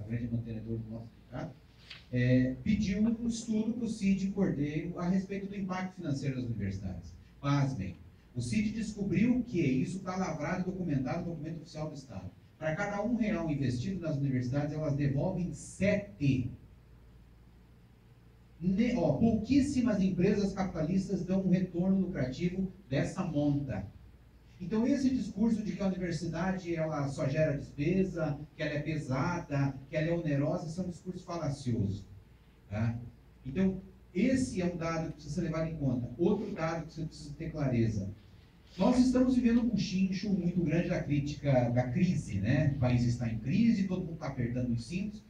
grande mantenedor do nosso mercado, pediu um estudo para o Cid Cordeiro a respeito do impacto financeiro das universidades. Pasmem, o Cid descobriu que, isso está lavrado e documentado no documento oficial do Estado, para cada R$1 investido nas universidades, elas devolvem 7. Pouquíssimas empresas capitalistas dão um retorno lucrativo dessa monta. Então, esse discurso de que a universidade ela só gera despesa, que ela é pesada, que ela é onerosa, isso é um discurso falacioso. Tá? Então, esse é um dado que precisa ser levado em conta. Outro dado que você precisa ter clareza. Nós estamos vivendo um buchincho muito grande da crítica, da crise, né? O país está em crise, todo mundo está apertando os cintos.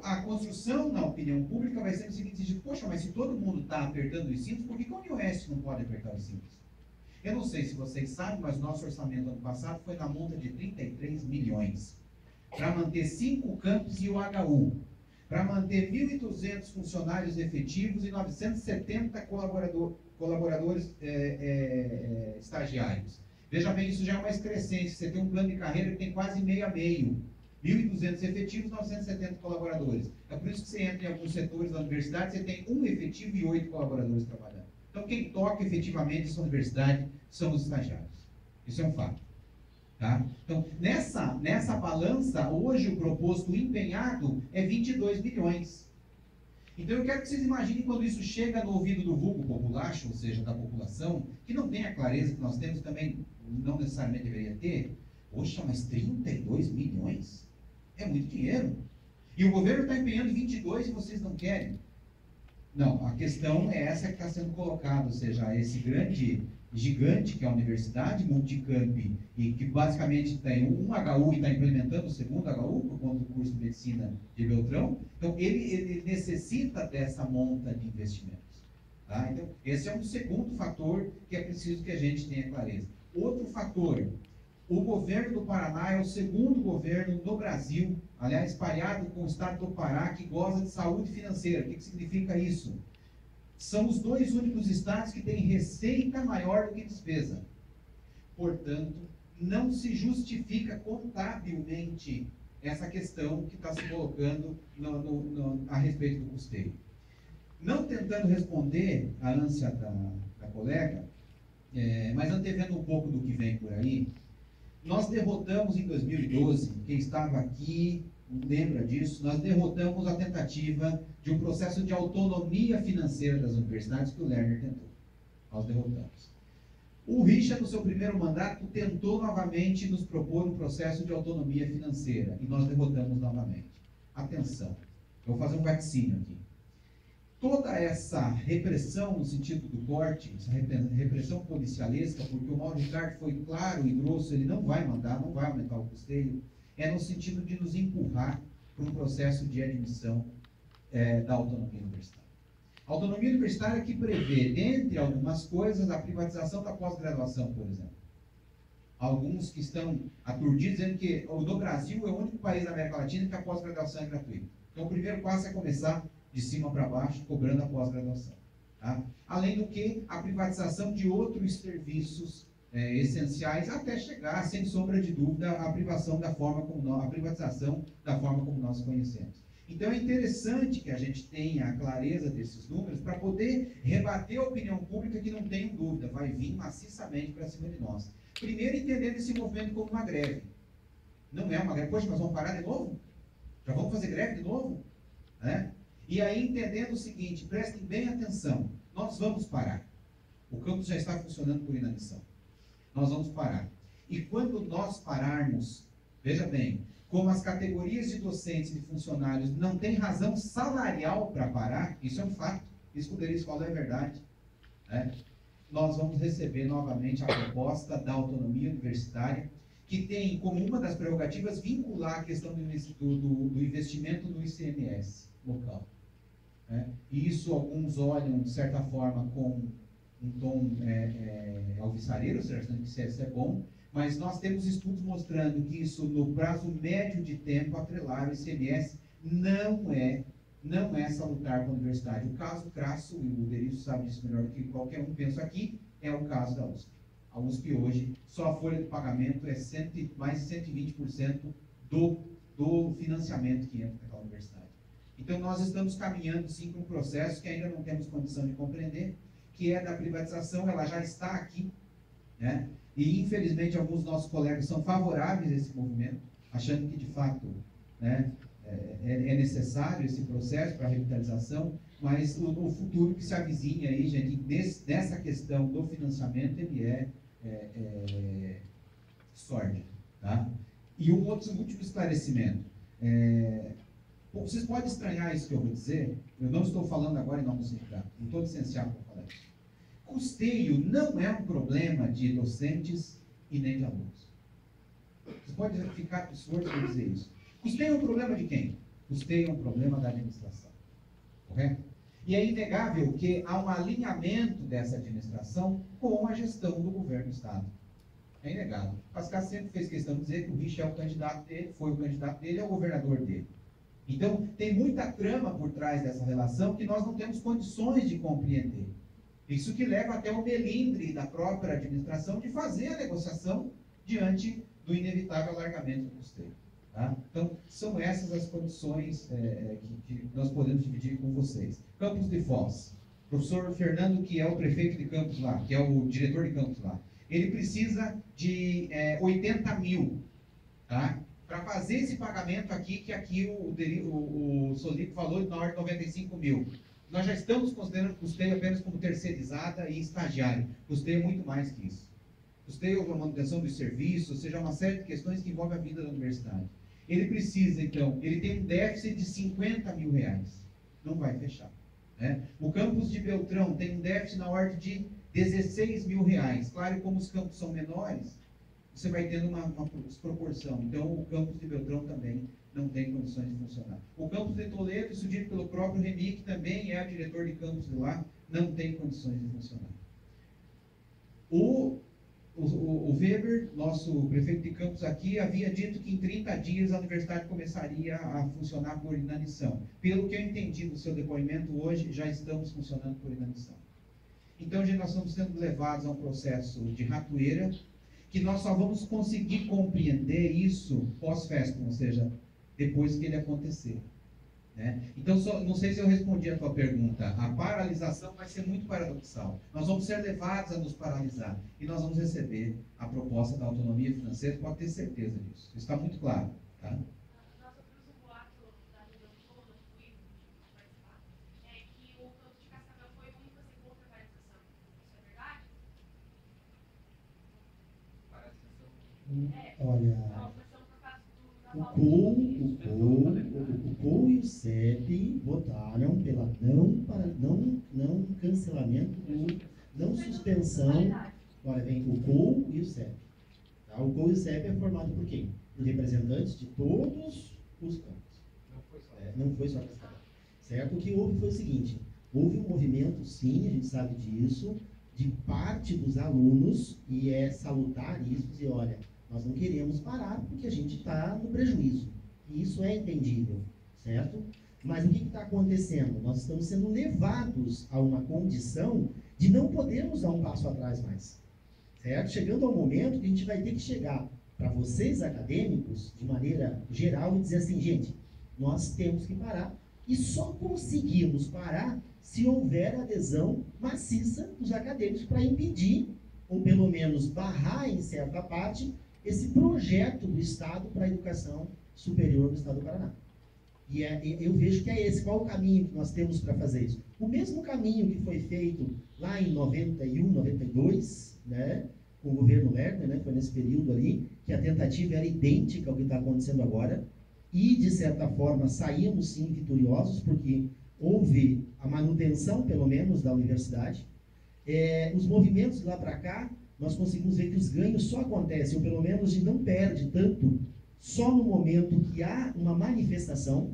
A construção na opinião pública vai ser o seguinte, poxa, mas se todo mundo está apertando os cintos, por que a Unioeste não pode apertar os cintos? Eu não sei se vocês sabem, mas nosso orçamento ano passado foi na monta de 33 milhões. Para manter 5 campos e o HU. Para manter 1.200 funcionários efetivos e 970 colaboradores estagiários. Veja bem, isso já é uma excrescência. Você tem um plano de carreira que tem quase meio a meio. 1.200 efetivos, 970 colaboradores. É por isso que você entra em alguns setores da universidade, você tem 1 efetivo e 8 colaboradores trabalhando. Então, quem toca efetivamente essa universidade são os estagiários. Isso é um fato. Tá? Então, nessa balança, hoje o proposto empenhado é 22 bilhões. Então, eu quero que vocês imaginem quando isso chega no ouvido do vulgo populacho, ou seja, da população, que não tem a clareza que nós temos também, não necessariamente deveria ter. Poxa, mas 32 milhões? É muito dinheiro. E o governo está empenhando 22 e vocês não querem. Não, a questão é essa que está sendo colocada, ou seja, esse grande gigante que é a universidade, multicamp, e que basicamente tem um HU e está implementando o segundo HU, por conta do curso de medicina de Beltrão. Então, ele necessita dessa monta de investimentos. Tá? Então, esse é um segundo fator que é preciso que a gente tenha clareza. Outro fator, o governo do Paraná é o segundo governo no Brasil, aliás, pareado com o estado do Pará, que goza de saúde financeira. O que significa isso? São os 2 únicos estados que têm receita maior do que despesa. Portanto, não se justifica contabilmente essa questão que está se colocando a respeito do custeio. Não tentando responder a ânsia da colega, mas antevendo um pouco do que vem por aí, nós derrotamos em 2012, quem estava aqui lembra disso, nós derrotamos a tentativa de um processo de autonomia financeira das universidades que o Lerner tentou. Nós derrotamos. O Richa, no seu primeiro mandato, tentou novamente nos propor um processo de autonomia financeira e nós derrotamos novamente. Atenção, eu vou fazer um vaticínio aqui. Toda essa repressão no sentido do corte, essa repressão policialesca, porque o Mauro Ricardo foi claro e grosso, ele não vai mandar, não vai aumentar o custeio, é no sentido de nos empurrar para um processo de admissão da autonomia universitária. A autonomia universitária que prevê, dentre algumas coisas, a privatização da pós-graduação, por exemplo. Alguns que estão aturdidos dizendo que o Brasil é o único país da América Latina que a pós-graduação é gratuita. Então, o primeiro passo é começar de cima para baixo, cobrando a pós-graduação. Tá? Além do que, a privatização de outros serviços essenciais, até chegar, sem sombra de dúvida, à privatização da forma como nós conhecemos. Então, é interessante que a gente tenha a clareza desses números para poder rebater a opinião pública que não tem dúvida, vai vir maciçamente para cima de nós. Primeiro, entendendo esse movimento como uma greve. Não é uma greve. Poxa, mas vamos parar de novo? Já vamos fazer greve de novo? Né? E aí, entendendo o seguinte, prestem bem atenção, nós vamos parar. O campus já está funcionando por inanição. Nós vamos parar. E quando nós pararmos, veja bem, como as categorias de docentes e funcionários não têm razão salarial para parar, isso é um fato, isso que o Denis falou é verdade, né? Nós vamos receber novamente a proposta da autonomia universitária, que tem como uma das prerrogativas vincular a questão do investimento no ICMS local. Né? E isso alguns olham, de certa forma, com um tom alvissareiro, achando que isso é bom, mas nós temos estudos mostrando que isso, no prazo médio de tempo, atrelar o ICMS não é salutar para a universidade. O caso crasso, e o Derício sabe disso melhor do que qualquer um pensa aqui, é o caso da USP. A USP hoje, só a folha de pagamento é mais de 120% do financiamento que entra naquela universidade. Então, nós estamos caminhando, sim, para um processo que ainda não temos condição de compreender, que é da privatização. Ela já está aqui, né? E, infelizmente, alguns dos nossos colegas são favoráveis a esse movimento, achando que, de fato, né, é necessário esse processo para a revitalização, mas o futuro que se avizinha aí, gente, nessa questão do financiamento, ele é sórdido, tá? E um último esclarecimento. Vocês podem estranhar isso que eu vou dizer, eu não estou falando agora em nome do sindicato, não estou licenciado para falar isso. Custeio não é um problema de docentes e nem de alunos. Vocês podem ficar esforço para dizer isso. Custeio é um problema de quem? Custeio é um problema da administração. Correto? E é inegável que há um alinhamento dessa administração com a gestão do governo do Estado. É inegável. Pascal sempre fez questão de dizer que o Rich é o candidato dele, foi o candidato dele, é o governador dele. Então, tem muita trama por trás dessa relação que nós não temos condições de compreender. Isso que leva até o melindre da própria administração de fazer a negociação diante do inevitável alargamento do custeio. Tá? Então, são essas as condições que nós podemos dividir com vocês. Campos de Foz. O professor Fernando, que é o prefeito de Campos lá, que é o diretor de Campos lá, ele precisa de 80 mil, tá? Para fazer esse pagamento aqui, que aqui o Solico falou na ordem de 95 mil. Nós já estamos considerando custeio apenas como terceirizada e estagiário. Custeio é muito mais que isso. Custeio é a manutenção dos serviços, ou seja, uma série de questões que envolvem a vida da universidade. Ele precisa, então, ele tem um déficit de 50 mil reais. Não vai fechar. Né? O campus de Beltrão tem um déficit na ordem de 16 mil reais. Claro, como os campos são menores, você vai tendo uma desproporção. Então, o campus de Beltrão também não tem condições de funcionar. O campus de Toledo, isso dito pelo próprio Remy, que também é o diretor de campus de lá, não tem condições de funcionar. O Weber, nosso prefeito de campus aqui, havia dito que em 30 dias a universidade começaria a funcionar por inanição. Pelo que eu entendi do seu depoimento hoje, já estamos funcionando por inanição. Então, gente, nós estamos sendo levados a um processo de ratoeira, que nós só vamos conseguir compreender isso pós-festa, ou seja, depois que ele acontecer. Né? Então, não sei se eu respondi a tua pergunta. A paralisação vai ser muito paradoxal. Nós vamos ser levados a nos paralisar e nós vamos receber a proposta da autonomia financeira, pode ter certeza disso. Isso está muito claro. Tá? Nós ouvimos um boato da reunião toda, do Twitter, que o campus de Cascavel foi o único a ser contra a paralisação. Isso é verdade? Olha, o COU e o CEP votaram pela não cancelamento, não suspensão. Olha, vem o COU e o CEP. Tá? O COU e o CEP é formado por quem? Por representantes de todos os campos. Não foi só Cascavel. Certo? O que houve foi o seguinte: houve um movimento, sim, a gente sabe disso, de parte dos alunos, e é salutar isso, e olha, nós não queremos parar porque a gente está no prejuízo. E isso é entendível, certo? Mas o que está acontecendo? Nós estamos sendo levados a uma condição de não podermos dar um passo atrás mais, certo? Chegando ao momento que a gente vai ter que chegar para vocês acadêmicos, de maneira geral, e dizer assim, gente, nós temos que parar, e só conseguimos parar se houver adesão maciça dos acadêmicos para impedir, ou pelo menos barrar em certa parte, esse projeto do Estado para a educação superior do Estado do Paraná. E eu vejo que é esse. Qual o caminho que nós temos para fazer isso? O mesmo caminho que foi feito lá em 91, 92, né, com o governo Lerner, né, foi nesse período ali, que a tentativa era idêntica ao que está acontecendo agora, e, de certa forma, saímos, sim, vitoriosos, porque houve a manutenção, pelo menos, da universidade. Os movimentos de lá para cá, nós conseguimos ver que os ganhos só acontecem, ou pelo menos de não perde tanto, só no momento que há uma manifestação.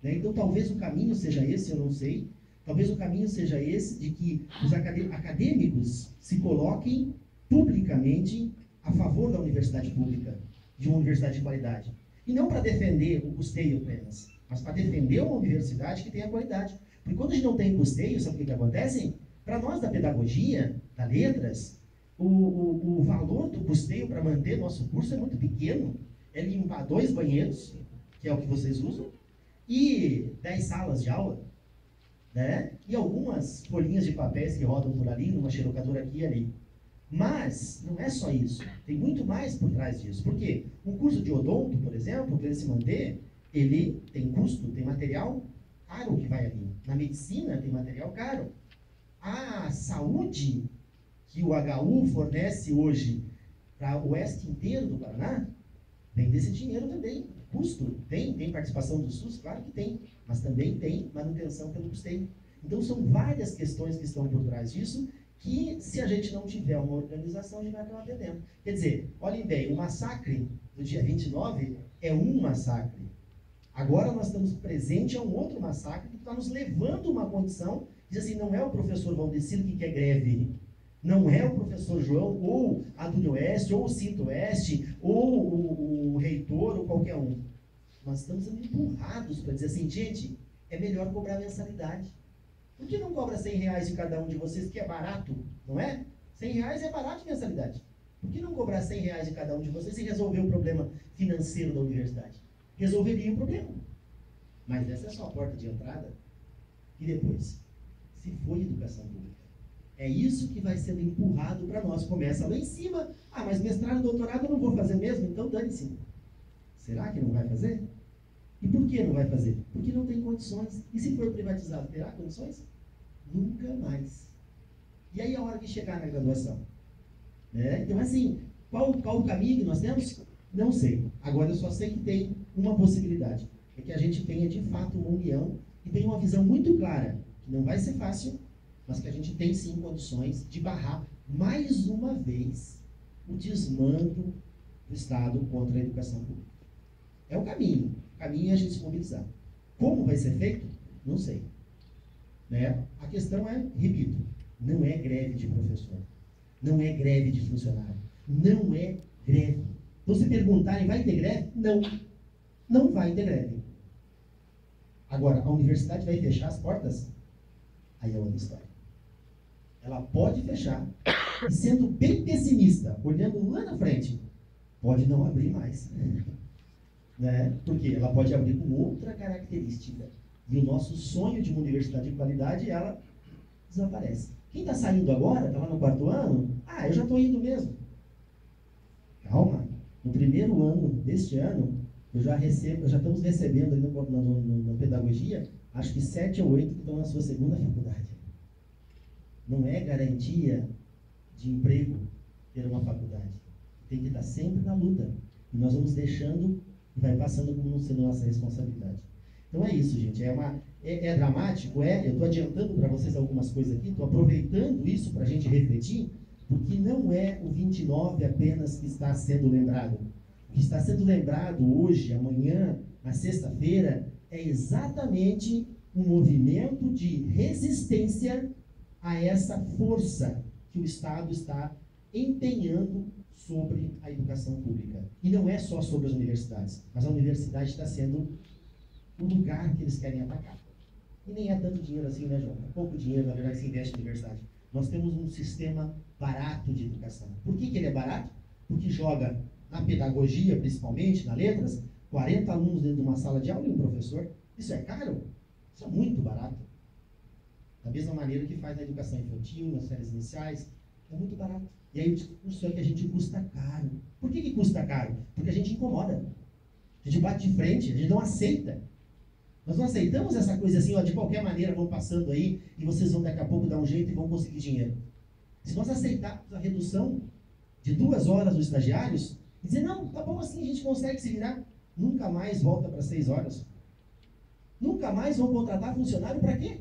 Né? Então, talvez o caminho seja esse, eu não sei. Talvez o caminho seja esse, de que os acadêmicos se coloquem publicamente a favor da universidade pública, de uma universidade de qualidade. E não para defender o custeio apenas, mas para defender uma universidade que tenha qualidade. Porque quando a gente não tem custeio, sabe o que acontece? Para nós da pedagogia, da letras, o valor do custeio para manter nosso curso é muito pequeno. É limpar 2 banheiros, que é o que vocês usam, e 10 salas de aula, né? E algumas folhinhas de papéis que rodam por ali, numa xerocadora aqui e ali. Mas não é só isso, tem muito mais por trás disso. Por quê? Um curso de odonto, por exemplo, para ele se manter, ele tem custo, tem material caro que vai ali. Na medicina tem material caro. A saúde que o HU fornece hoje para o oeste inteiro do Paraná, vem desse dinheiro também. Custo, tem participação do SUS? Claro que tem, mas também tem manutenção pelo custeio. Então são várias questões que estão por trás disso, que se a gente não tiver uma organização, a gente vai acabar perdendo. Quer dizer, olhem bem, o massacre do dia 29 é um massacre. Agora nós estamos presentes a um outro massacre que está nos levando a uma condição, diz assim, não é o professor Valdecir que quer greve, não é o professor João, ou a Dunia Oeste, ou o Cinto Oeste, ou o reitor, ou qualquer um. Nós estamos sendo empurrados para dizer assim, gente, é melhor cobrar mensalidade. Por que não cobra R$100 de cada um de vocês, que é barato, não é? R$100 é barato de mensalidade. Por que não cobrar R$100 de cada um de vocês e resolver o problema financeiro da universidade? Resolveria o problema. Mas essa é só a porta de entrada. E depois? Se for educação pública. É isso que vai sendo empurrado para nós. Começa lá em cima. Ah, mas mestrado, doutorado eu não vou fazer mesmo? Então dane-se. Será que não vai fazer? E por que não vai fazer? Porque não tem condições. E se for privatizado, terá condições? Nunca mais. E aí a hora de chegar na graduação? Né? Então assim, qual o caminho que nós temos? Não sei. Agora eu só sei que tem uma possibilidade. É que a gente tenha de fato uma união e tenha uma visão muito clara, que não vai ser fácil, mas que a gente tem sim condições de barrar mais uma vez o desmando do Estado contra a educação pública. É o caminho. O caminho é a gente se mobilizar. Como vai ser feito? Não sei. Né? A questão é, repito, não é greve de professor, não é greve de funcionário, não é greve. Então, se perguntarem, vai ter greve? Não. Não vai ter greve. Agora, a universidade vai fechar as portas? Aí é outra história. Ela pode fechar, e sendo bem pessimista, olhando lá na frente, pode não abrir mais. Né? Porque ela pode abrir com outra característica. E o nosso sonho de uma universidade de qualidade, ela desaparece. Quem está saindo agora, está lá no 4º ano, eu já estou indo mesmo. Calma. No 1º ano deste ano, já estamos recebendo ali na pedagogia, acho que 7 ou 8 que estão na sua segunda faculdade. Não é garantia de emprego ter uma faculdade. Tem que estar sempre na luta. E nós vamos deixando e vai passando como sendo nossa responsabilidade. Então é isso, gente. É dramático? Eu estou adiantando para vocês algumas coisas aqui, estou aproveitando isso para a gente refletir, porque não é o 29 apenas que está sendo lembrado. O que está sendo lembrado hoje, amanhã, na sexta-feira, é exatamente um movimento de resistência a essa força que o Estado está empenhando sobre a educação pública. E não é só sobre as universidades, mas a universidade está sendo o lugar que eles querem atacar. E nem é tanto dinheiro assim, né, João? É pouco dinheiro, na verdade, que se investe na universidade. Nós temos um sistema barato de educação. Por que ele é barato? Porque joga na pedagogia, principalmente, na letras, 40 alunos dentro de uma sala de aula e um professor. Isso é caro? Isso é muito barato. Da mesma maneira que faz na educação infantil, nas séries iniciais, é muito barato. E aí o discurso é que a gente custa caro. Por que custa caro? Porque a gente incomoda. A gente bate de frente, a gente não aceita. Nós não aceitamos essa coisa assim, de qualquer maneira vão passando aí e vocês vão daqui a pouco dar um jeito e vão conseguir dinheiro. Se nós aceitarmos a redução de 2 horas dos estagiários, e dizer, não, tá bom assim, a gente consegue se virar, nunca mais volta para 6 horas. Nunca mais vão contratar funcionário para quê?